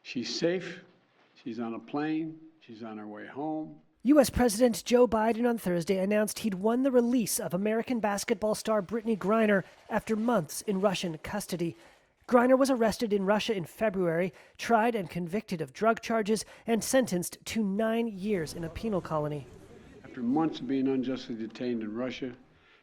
She's safe. She's on a plane. She's on her way home. U.S. President Joe Biden on Thursday announced he'd won the release of American basketball star Brittney Griner after months in Russian custody. Griner was arrested in Russia in February, tried and convicted of drug charges, and sentenced to 9 years in a penal colony. After months of being unjustly detained in Russia,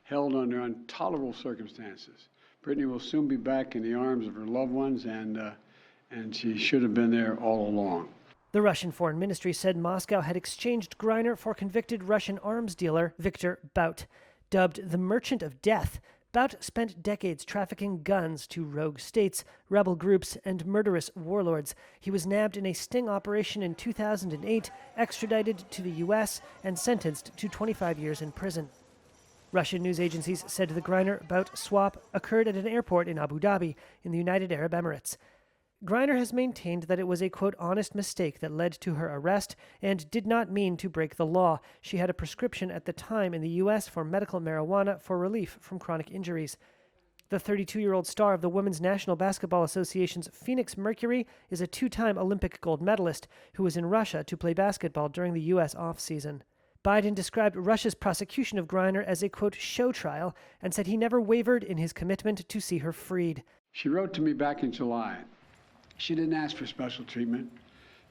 held under intolerable circumstances, Brittney will soon be back in the arms of her loved ones, and she should have been there all along. The Russian Foreign Ministry said Moscow had exchanged Griner for convicted Russian arms dealer Victor Bout. Dubbed the Merchant of Death, Bout spent decades trafficking guns to rogue states, rebel groups, and murderous warlords. He was nabbed in a sting operation in 2008, extradited to the U.S., and sentenced to 25 years in prison. Russian news agencies said the Griner-Bout swap occurred at an airport in Abu Dhabi, in the United Arab Emirates. Griner has maintained that it was a, quote, honest mistake that led to her arrest and did not mean to break the law. She had a prescription at the time in the U.S. for medical marijuana for relief from chronic injuries. The 32-year-old star of the Women's National Basketball Association's Phoenix Mercury is a two-time Olympic gold medalist who was in Russia to play basketball during the U.S. off-season. Biden described Russia's prosecution of Griner as a, quote, show trial and said he never wavered in his commitment to see her freed. She wrote to me back in July. She didn't ask for special treatment,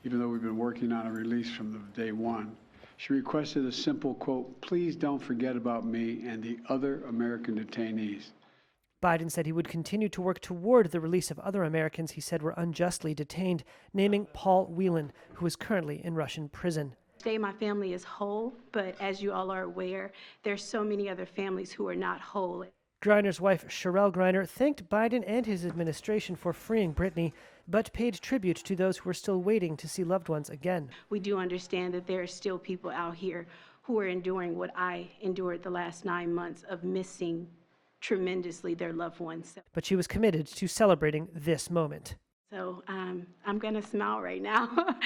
even though we've been working on a release from the day one. She requested a simple, quote, please don't forget about me and the other American detainees. Biden said he would continue to work toward the release of other Americans he said were unjustly detained, naming Paul Whelan, who is currently in Russian prison. Today, my family is whole, but as you all are aware, there's so many other families who are not whole. Griner's wife, Sherelle Griner, thanked Biden and his administration for freeing Brittney, but paid tribute to those who are still waiting to see loved ones again. We do understand that there are still people out here who are enduring what I endured the last 9 months of missing tremendously their loved ones. But she was committed to celebrating this moment. So I'm going to smile right now.